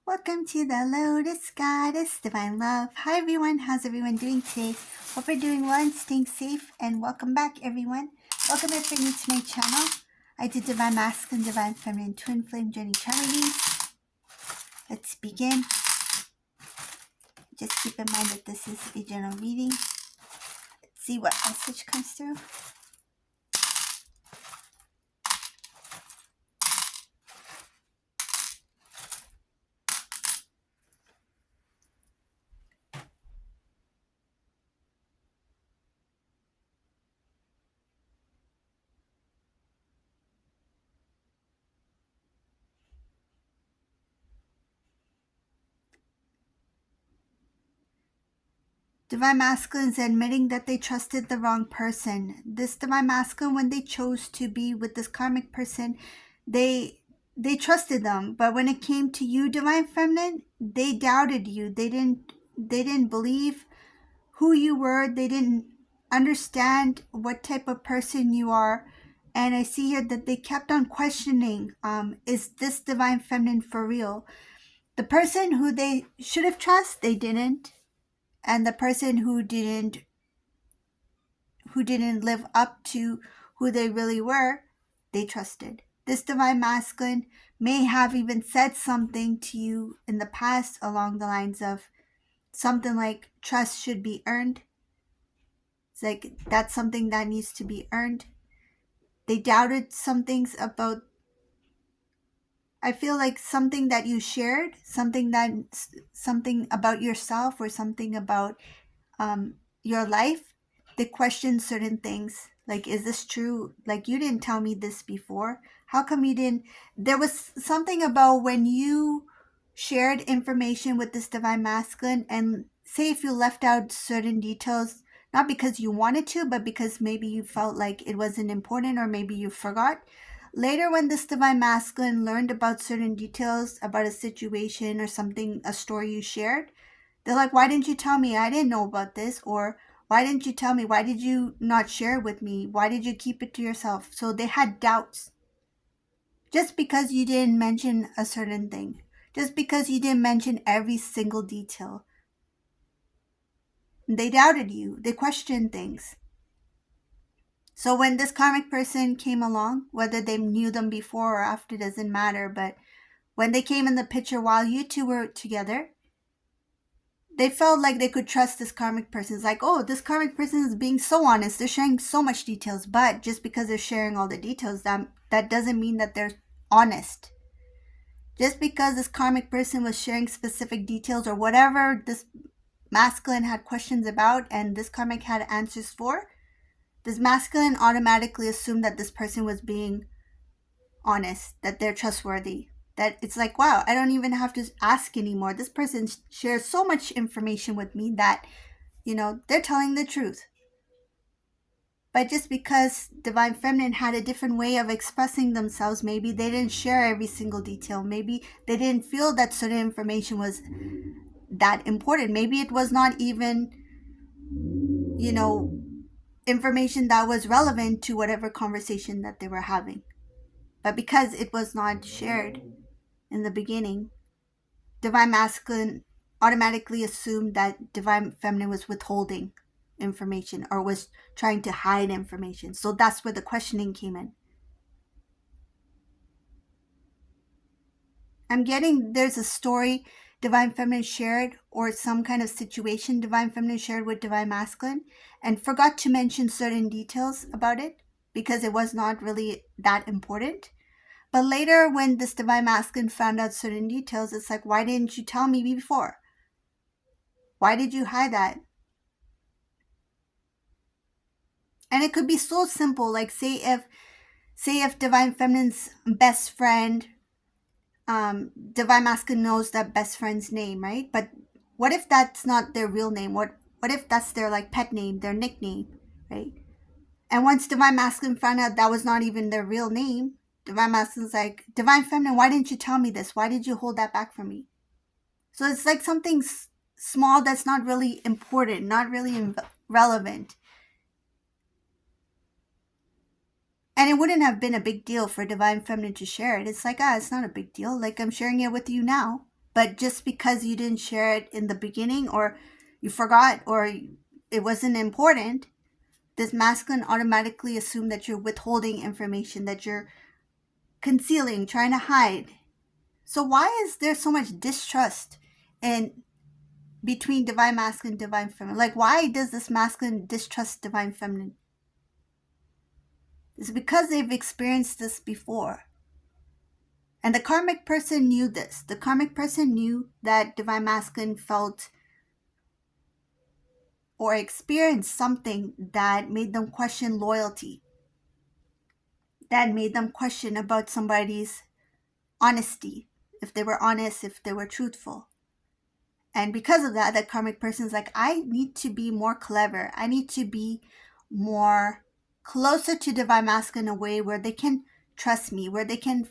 Welcome to the Lotus Goddess Divine Love. Hi everyone, how's everyone doing today? Hope you're doing well and staying safe, and welcome back everyone. Welcome if you're new to my channel. I do Divine Masculine, Divine Feminine, Twin Flame Journey chart readings. Let's begin. Just keep in mind that this is a general reading. Let's see what message comes through. Divine Masculine is admitting that they trusted the wrong person. This Divine Masculine, when they chose to be with this karmic person, they trusted them. But when it came to you, Divine Feminine, they doubted you. They didn't believe who you were. They didn't understand what type of person you are. And I see here that they kept on questioning, is this Divine Feminine for real? The person who they should have trusted, they didn't. And the person who didn't live up to who they really were, they trusted. This Divine Masculine may have even said something to you in the past along the lines of something like trust should be earned. It's like that's something that needs to be earned. They doubted some things about, I feel like something that you shared, something about yourself or something about your life. They question certain things like, is this true? Like, you didn't tell me this before. How come you didn't? There was something about when you shared information with this Divine Masculine, and say if you left out certain details, not because you wanted to, but because maybe you felt like it wasn't important, or maybe you forgot. Later, when this Divine Masculine learned about certain details about a situation or something, a story you shared, they're like, why didn't you tell me? I didn't know about this. Or why didn't you tell me? Why did you not share it with me? Why did you keep it to yourself? So they had doubts. Just because you didn't mention a certain thing. Just because you didn't mention every single detail. They doubted you. They questioned things. So when this karmic person came along, whether they knew them before or after doesn't matter, but when they came in the picture while you two were together, they felt like they could trust this karmic person. It's like, oh, this karmic person is being so honest. They're sharing so much details. But just because they're sharing all the details, that doesn't mean that they're honest. Just because this karmic person was sharing specific details or whatever this masculine had questions about and this karmic had answers for, this masculine automatically assumed that this person was being honest, that they're trustworthy. That it's like, wow, I don't even have to ask anymore. This person shares so much information with me that, they're telling the truth. But just because Divine Feminine had a different way of expressing themselves, maybe they didn't share every single detail. Maybe they didn't feel that certain information was that important. Maybe it was not even, information that was relevant to whatever conversation that they were having. But because it was not shared in the beginning, Divine Masculine automatically assumed that Divine Feminine was withholding information or was trying to hide information. So that's where the questioning came in. I'm getting there's a story Divine Feminine shared, or some kind of situation Divine Feminine shared with Divine Masculine and forgot to mention certain details about it because it was not really that important. But later, when this Divine Masculine found out certain details, it's like, why didn't you tell me before? Why did you hide that? And it could be so simple, like say if Divine Feminine's best friend, Divine Masculine knows that best friend's name, right? But what if that's not their real name? What if that's their like pet name, their nickname, right? And once Divine Masculine found out that was not even their real name, Divine Masculine's like, Divine Feminine, why didn't you tell me this? Why did you hold that back from me? So it's like something small that's not really important, not really relevant. And it wouldn't have been a big deal for Divine Feminine to share it. It's like, it's not a big deal. Like, I'm sharing it with you now. But just because you didn't share it in the beginning, or you forgot, or it wasn't important, this masculine automatically assume that you're withholding information, that you're concealing, trying to hide. So why is there so much distrust in between divine masculine and divine feminine? Like, why does this masculine distrust divine feminine? It's because they've experienced this before. And the karmic person knew this. The karmic person knew that divine masculine felt or experienced something that made them question loyalty, that made them question about somebody's honesty, if they were honest, if they were truthful. And because of that, the karmic person is like, I need to be more clever. I need to be more closer to divine masculine in a way where they can trust me, where they can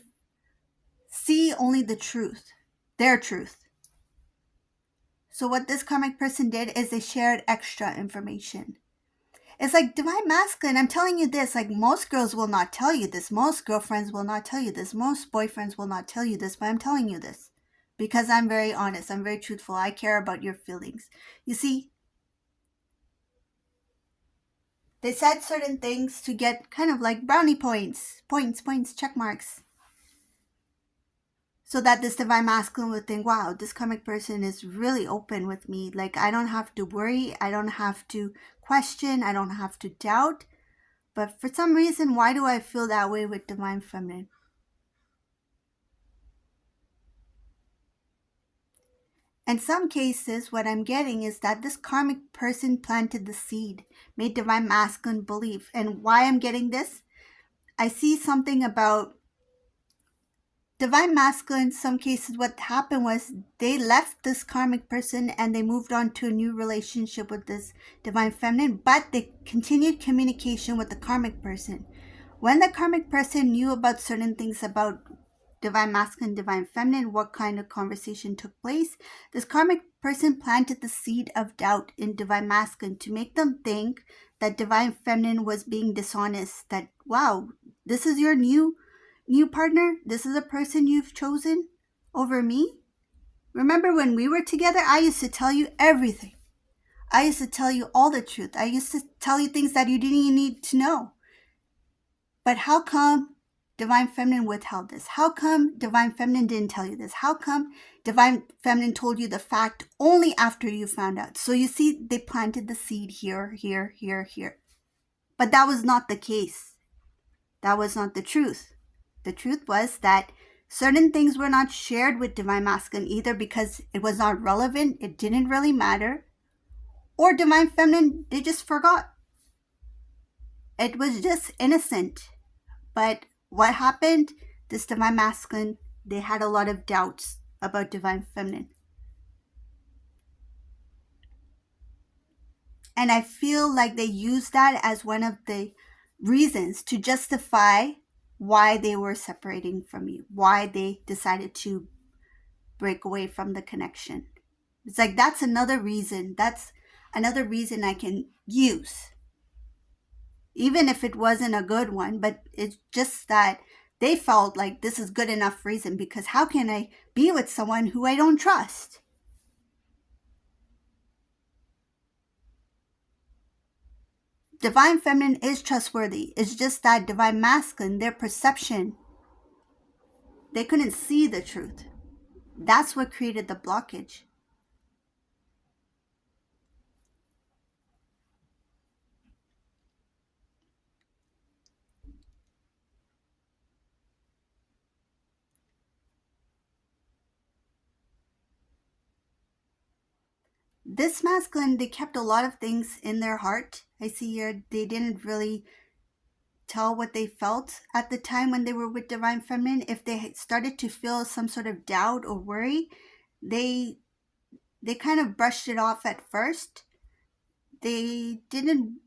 see only the truth, their truth. So what this karmic person did is they shared extra information. It's like divine masculine, I'm telling you this, like most girls will not tell you this. Most girlfriends will not tell you this. Most boyfriends will not tell you this, but I'm telling you this because I'm very honest. I'm very truthful. I care about your feelings. You see, they said certain things to get kind of like brownie points, check marks. So that this divine masculine would think, wow, this karmic person is really open with me. Like, I don't have to worry. I don't have to question. I don't have to doubt. But for some reason, why do I feel that way with divine feminine? In some cases, what I'm getting is that this karmic person planted the seed, made divine masculine believe. And why I'm getting this? I see something about divine masculine. In some cases, what happened was they left this karmic person and they moved on to a new relationship with this divine feminine, but they continued communication with the karmic person. When the karmic person knew about certain things about divine masculine, divine feminine, what kind of conversation took place, this karmic person planted the seed of doubt in divine masculine to make them think that divine feminine was being dishonest, that, wow, this is your new partner, this is a person you've chosen over me. Remember when we were together, I used to tell you everything. I used to tell you all the truth. I used to tell you things that you didn't even need to know. But how come divine feminine withheld this? How come divine feminine didn't tell you this? How come divine feminine told you the fact only after you found out? So you see, they planted the seed here. But that was not the case. That was not the truth. The truth was that certain things were not shared with divine masculine either because it was not relevant, it didn't really matter, or divine feminine, they just forgot. It was just innocent. But what happened? This divine masculine, they had a lot of doubts about divine feminine. And I feel like they used that as one of the reasons to justify why they were separating from you, why they decided to break away from the connection. It's like that's another reason. That's another reason I can use. Even if it wasn't a good one, but it's just that they felt like this is good enough reason, because how can I be with someone who I don't trust? Divine feminine is trustworthy. It's just that divine masculine, their perception, they couldn't see the truth. That's what created the blockage. This masculine, they kept a lot of things in their heart. I see here they didn't really tell what they felt at the time when they were with divine feminine. If they started to feel some sort of doubt or worry, they kind of brushed it off at first. They didn't,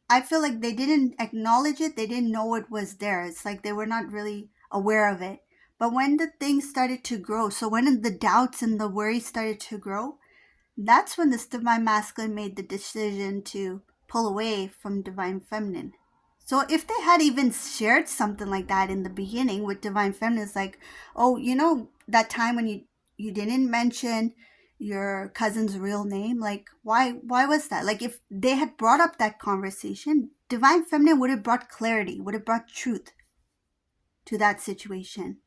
I feel like they didn't acknowledge it. They didn't know it was there. It's like they were not really aware of it. But when the things started to grow, so when the doubts and the worries started to grow, that's when this divine masculine made the decision to pull away from divine feminine. So if they had even shared something like that in the beginning with divine feminine, it's like, oh, you know, that time when you didn't mention your cousin's real name. Like, why was that? Like, if they had brought up that conversation, divine feminine would have brought clarity, would have brought truth to that situation.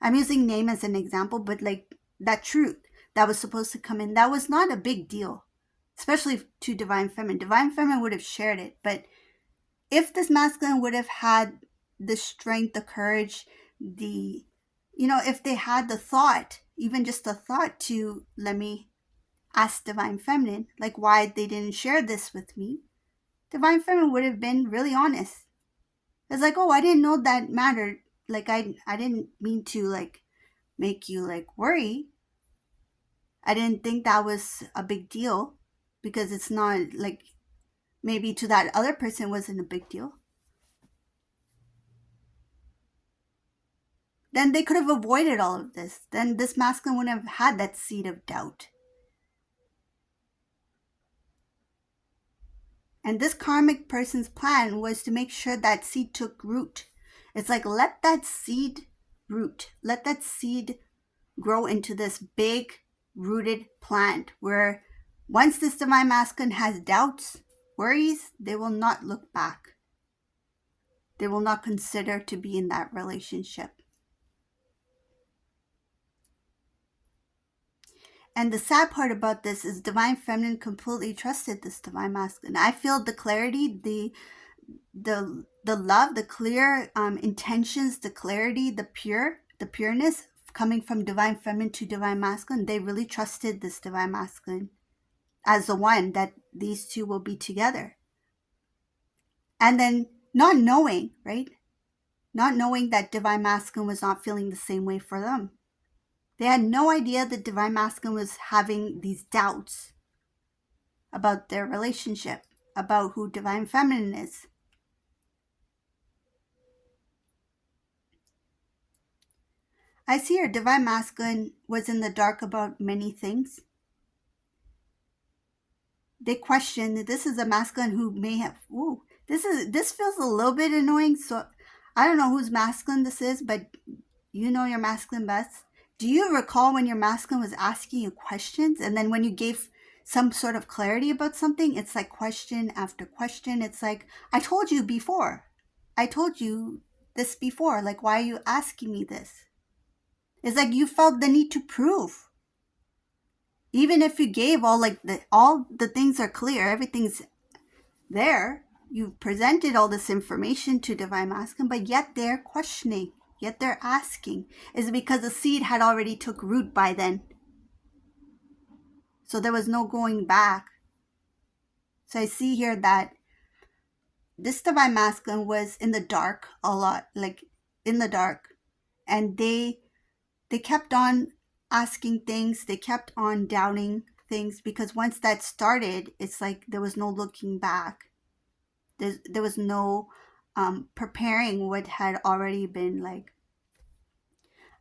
I'm using name as an example, but like that truth that was supposed to come in, that was not a big deal, especially to divine feminine. Divine feminine would have shared it. But if this masculine would have had the strength, the courage, the, if they had the thought, even just the thought to let me ask divine feminine, like why they didn't share this with me, divine feminine would have been really honest. It's like, oh, I didn't know that mattered. Like, I didn't mean to like make you like worry. I didn't think that was a big deal, because it's not like, maybe to that other person wasn't a big deal. Then they could have avoided all of this. Then this masculine wouldn't have had that seed of doubt. And this karmic person's plan was to make sure that seed took root. It's like, let that seed root. Let that seed grow into this big rooted plant where once this divine masculine has doubts, worries, they will not look back. They will not consider to be in that relationship. And the sad part about this is divine feminine completely trusted this divine masculine. I feel the clarity, the love, the clear intentions, the clarity, the pureness coming from divine feminine to divine masculine. They really trusted this divine masculine as the one that these two will be together. And then not knowing, right? Not knowing that divine masculine was not feeling the same way for them. They had no idea that divine masculine was having these doubts about their relationship, about who divine feminine is. I see here divine masculine was in the dark about many things. They questioned, this is a masculine who may have, this feels a little bit annoying. So I don't know whose masculine this is, but you know your masculine best. Do you recall when your masculine was asking you questions, and then when you gave some sort of clarity about something, it's like question after question. It's like, I told you before. I told you this before. Like, why are you asking me this? It's like you felt the need to prove. Even if you gave all the things are clear, everything's there. You presented all this information to divine masculine, but yet they're questioning. Yet they're asking. Is it because the seed had already took root by then? So there was no going back. So I see here that this divine masculine was in the dark a lot, like in the dark. And they kept on asking things. They kept on doubting things, because once that started, it's like there was no looking back. There was no preparing what had already been like.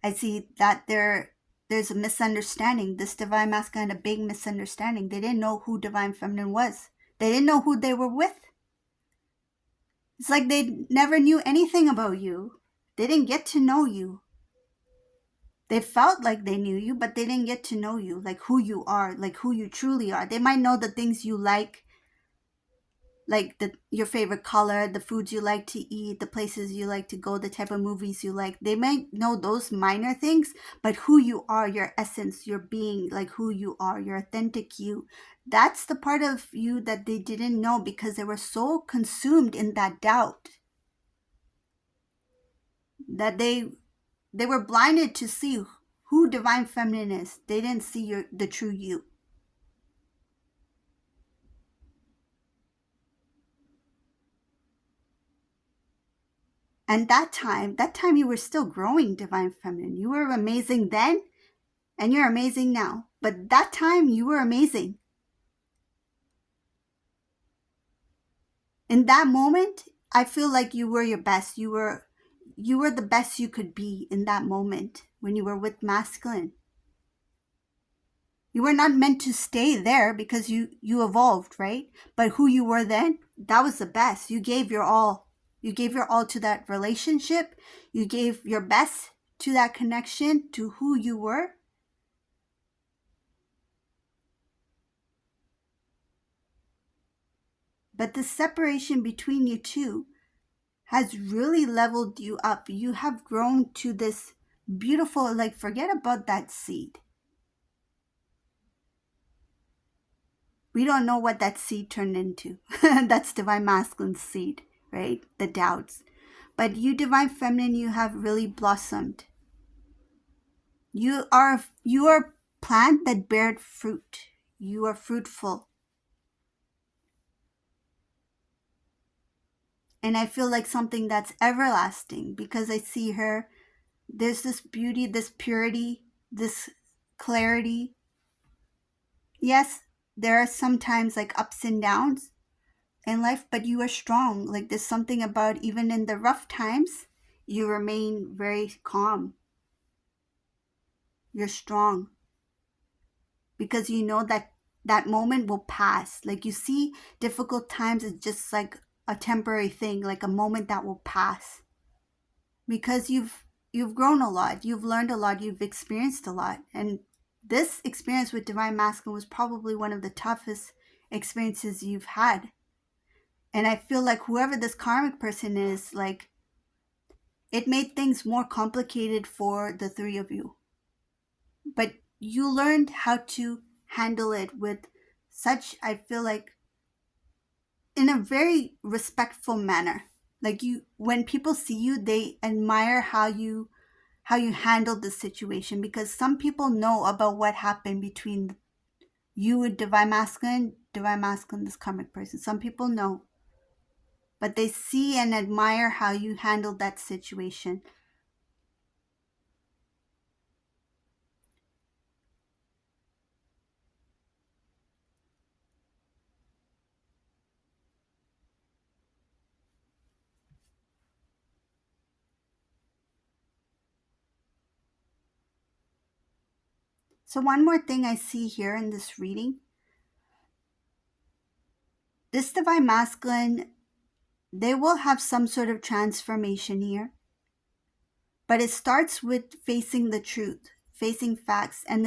I see that there's a misunderstanding. This divine masculine had a big misunderstanding. They didn't know who divine feminine was. They didn't know who they were with. It's like they never knew anything about you. They didn't get to know you. They felt like they knew you, but they didn't get to know you, like who you are, like who you truly are. They might know the things you like your favorite color, the foods you like to eat, the places you like to go, the type of movies you like. They might know those minor things, but who you are, your essence, your being, like who you are, your authentic you, that's the part of you that they didn't know, because they were so consumed in that doubt that they were blinded to see who divine feminine is. They didn't see the true you. And that time you were still growing divine feminine. You were amazing then, and you're amazing now. But that time you were amazing. In that moment, I feel like you were your best. You were the best you could be in that moment when you were with masculine. You were not meant to stay there, because you evolved, right? But who you were then, that was the best. You gave your all. You gave your all to that relationship. You gave your best to that connection, to who you were. But the separation between you two has really leveled you up. You have grown to this beautiful, like, forget about that seed. We don't know what that seed turned into. That's divine masculine seed, right? The doubts. But you, divine feminine, you have really blossomed. You are a plant that bears fruit. You are fruitful. And I feel like something that's everlasting, because I see her. There's this beauty, this purity, this clarity. Yes, there are sometimes like ups and downs in life, but you are strong. Like, there's something about, even in the rough times, you remain very calm. You're strong because you know that that moment will pass. Like, you see difficult times as just like a temporary thing, like a moment that will pass, because you've grown a lot, you've learned a lot, you've experienced a lot. And this experience with divine masculine was probably one of the toughest experiences you've had. And I feel like whoever this karmic person is, like, it made things more complicated for the three of you. But you learned how to handle it with such, I feel like, in a very respectful manner. Like, you, when people see you, they admire how you handled the situation, because some people know about what happened between you and divine masculine, this karmic person. Some people know, but they see and admire how you handled that situation. So one more thing I see here in this reading, this divine masculine, they will have some sort of transformation here. But it starts with facing the truth, facing facts, and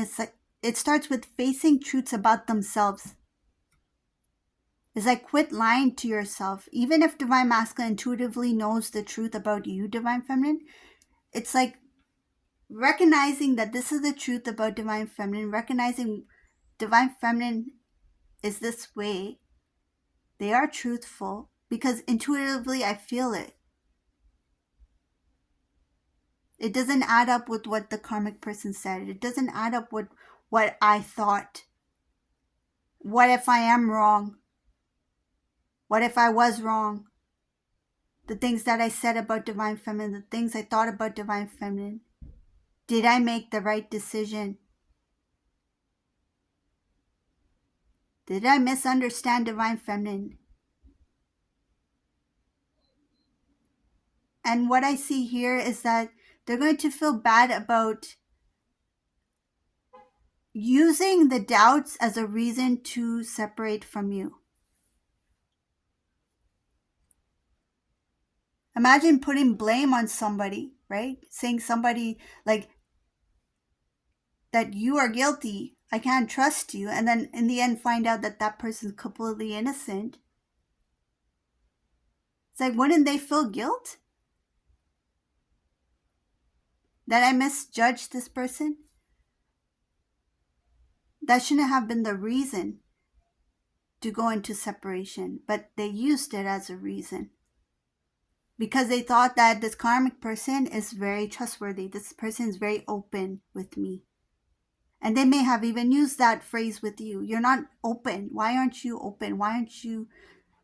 it starts with facing truths about themselves. It's like, quit lying to yourself. Even if divine masculine intuitively knows the truth about you, divine feminine, it's like recognizing that this is the truth about divine feminine, recognizing divine feminine is this way. They are truthful because intuitively I feel it. It doesn't add up with what the karmic person said. It doesn't add up with what I thought. What if I am wrong? What if I was wrong? The things that I said about divine feminine, the things I thought about divine feminine. Did I make the right decision? Did I misunderstand divine feminine? And what I see here is that they're going to feel bad about using the doubts as a reason to separate from you. Imagine putting blame on somebody, right? Saying somebody like that you are guilty, I can't trust you, and then in the end find out that that person's completely innocent. It's like, wouldn't they feel guilt? That I misjudged this person? That shouldn't have been the reason to go into separation, but they used it as a reason. Because they thought that this karmic person is very trustworthy. This person is very open with me. And they may have even used that phrase with you. You're not open. Why aren't you open? Why aren't you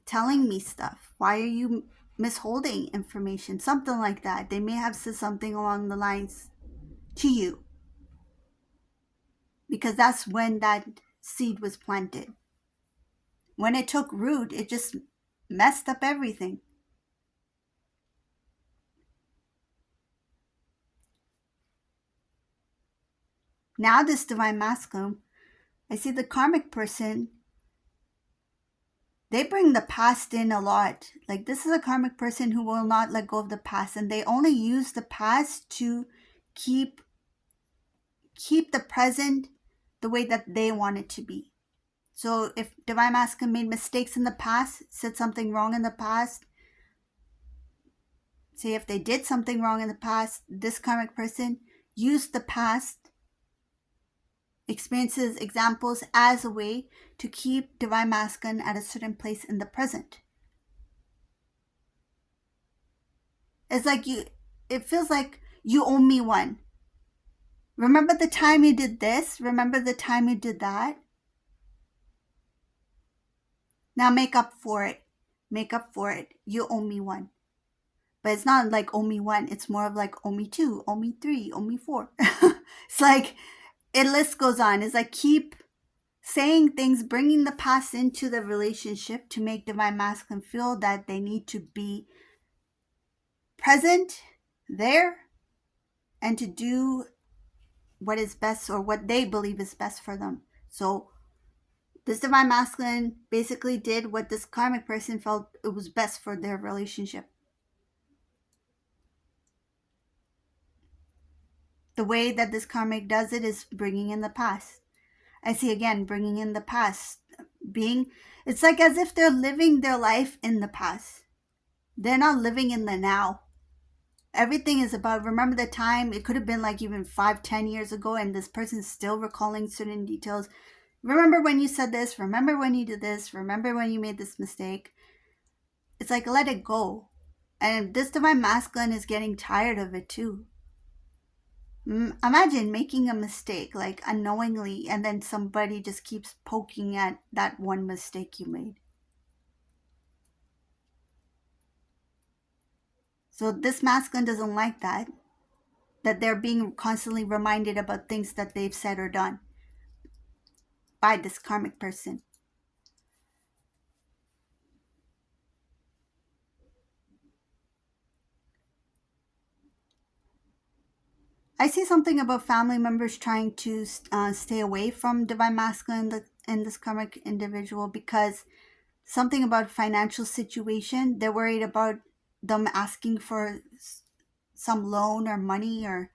telling me stuff? Why are you misholding information? Something like that. They may have said something along the lines to you. Because that's when that seed was planted. When it took root, it just messed up everything. Now this divine masculine, I see the karmic person, they bring the past in a lot. Like, this is a karmic person who will not let go of the past, and they only use the past to keep the present the way that they want it to be. So if divine masculine made mistakes in the past, said something wrong in the past, say if they did something wrong in the past, this karmic person used the past experiences, examples as a way to keep divine masculine at a certain place in the present. It's like it feels like you owe me one. Remember the time you did this? Remember the time you did that? Now make up for it. Make up for it. You owe me one. But it's not like owe me one. It's more of like owe me two, owe me three, owe me four. It's like it list goes on. It's like keep saying things, bringing the past into the relationship to make divine masculine feel that they need to be present there and to do what is best or what they believe is best for them. So this divine masculine basically did what this karmic person felt it was best for their relationship. The way that this karmic does it is bringing in the past. I see again, bringing in the past. It's like as if they're living their life in the past. They're not living in the now. Everything is about, remember the time, it could have been like even 5-10 years ago, and this person's still recalling certain details. Remember when you said this, remember when you did this, remember when you made this mistake. It's like let it go. And this divine masculine is getting tired of it too. Imagine making a mistake like unknowingly, and then somebody just keeps poking at that one mistake you made. So this masculine doesn't like that they're being constantly reminded about things that they've said or done by this karmic person. I see something about family members trying to stay away from divine masculine in this karmic individual, because something about financial situation, they're worried about them asking for some loan or money or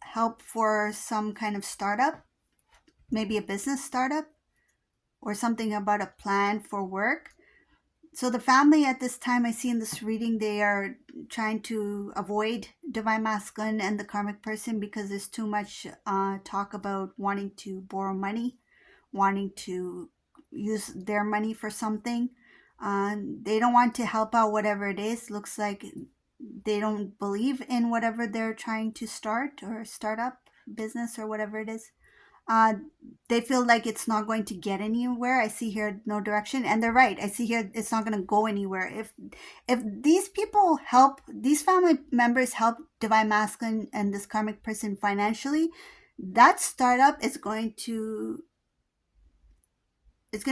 help for some kind of startup, maybe a business startup or something about a plan for work. So the family at this time, I see in this reading, they are trying to avoid divine masculine and the karmic person because there's too much talk about wanting to borrow money, wanting to use their money for something. They don't want to help out whatever it is. Looks like they don't believe in whatever they're trying to start or start up business or whatever it is. They feel like it's not going to get anywhere. I see here no direction, and they're right. I see here it's not going to go anywhere. If these people help, these family members help divine masculine and this karmic person financially, that startup is going to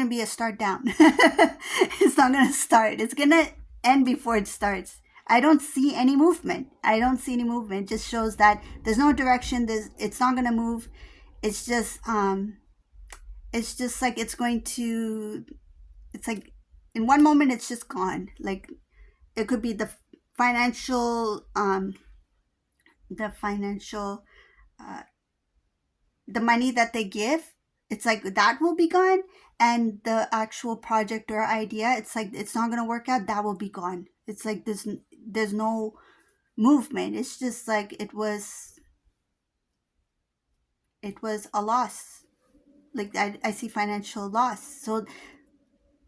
be a start down. It's not going to start. It's going to end before it starts. I don't see any movement. It just shows that there's no direction. It's not going to move. It's just like it's like in one moment it's just gone. Like it could be the financial the money that they give, it's like that will be gone, and the actual project or idea, it's like it's not going to work out, that will be gone. It's like there's no movement. It's just like it was a loss. Like I see financial loss. So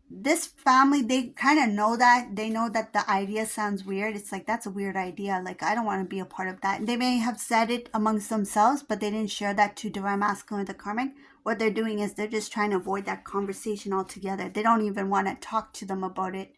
this family, they kind of know that. They know that the idea sounds weird. It's like, that's a weird idea. Like, I don't want to be a part of that. And they may have said it amongst themselves, but they didn't share that to divine masculine or the karmic. What they're doing is they're just trying to avoid that conversation altogether. They don't even want to talk to them about it.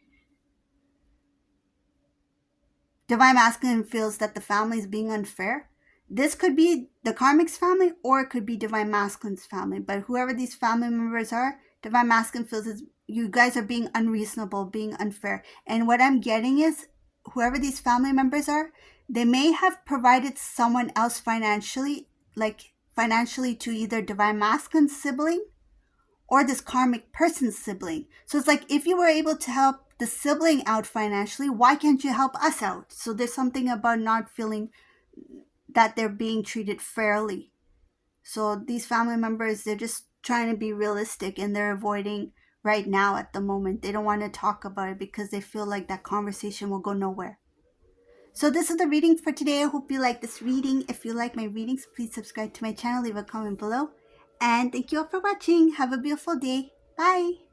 Divine masculine feels that the family is being unfair. This could be the karmic's family, or it could be divine masculine's family. But whoever these family members are, divine masculine feels is you guys are being unreasonable, being unfair. And what I'm getting is whoever these family members are, they may have provided someone else financially, to either divine masculine's sibling or this karmic person's sibling. So it's like, if you were able to help the sibling out financially, why can't you help us out? So there's something about not feeling that they're being treated fairly. So these family members, they're just trying to be realistic and they're avoiding right now at the moment. They don't want to talk about it because they feel like that conversation will go nowhere. So this is the reading for today. I hope you like this reading. If you like my readings, please subscribe to my channel, leave a comment below. And thank you all for watching. Have a beautiful day. Bye.